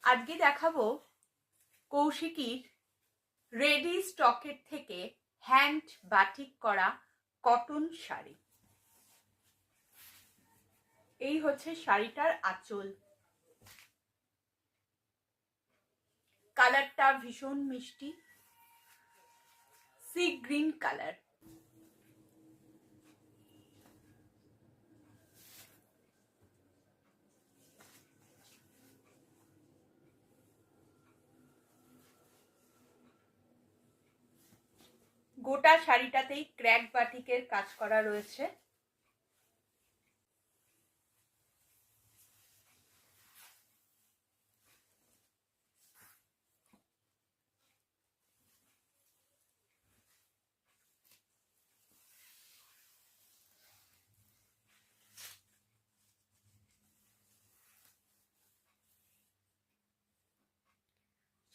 আজকে দেখাবো কৌশিকীর রেডি স্টকের থেকে হ্যান্ড বাটিক করা কটন শাড়ি। এই হচ্ছে শাড়িটার আঁচল। কালারটা ভীষণ মিষ্টি, সি গ্রিন কালার। গোটা শাড়িটাতেই ক্র্যাক বাটিকের কাজ করা রয়েছে।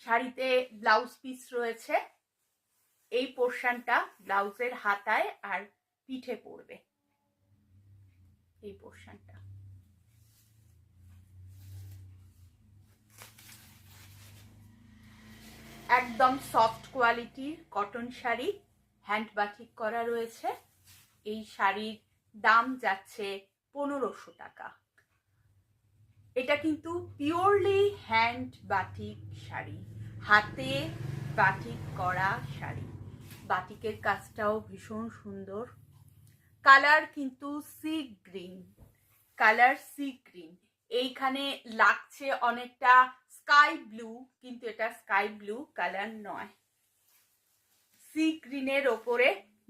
শাড়িতে ব্লাউজ পিস রয়েছে। এই পোর্শনটা ব্লাউজের হাতায় আর পিঠে পড়বে। এই পোর্শনটা একদম সফট কোয়ালিটির কটন শাড়ি, হ্যান্ড বাটিক করা রয়েছে। এই শাড়ির দাম যাচ্ছে 1500 টাকা। এটা কিন্তু পিওরলি হ্যান্ড বাটিক শাড়ি, হাতে বাটিক করা শাড়ি। বাটিকের কাজটাও ভীষণ সুন্দর। কালার কিন্তু sea green, colour sea green. এইখানে লাগছে অনেকটা স্কাই ব্লু, কিন্তু এটা স্কাই ব্লু কালার নয়। সি গ্রিনের ওপরে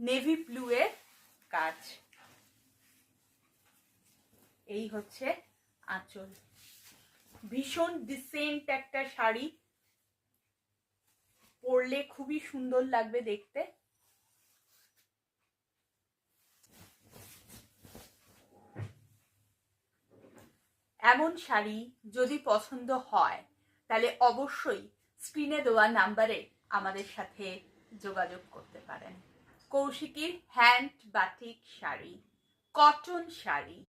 নেভি ব্লু এর কাজ। এই হচ্ছে আঁচল। ভীষণ ডিসেন্ট একটা শাড়ি, পরলে খুবই সুন্দর লাগবে দেখতে। এমন শাড়ি যদি পছন্দ হয় তাহলে অবশ্যই স্ক্রিনে দেওয়া নাম্বারে আমাদের সাথে যোগাযোগ করতে পারেন। কৌশিকীর hand batik sari, cotton sari.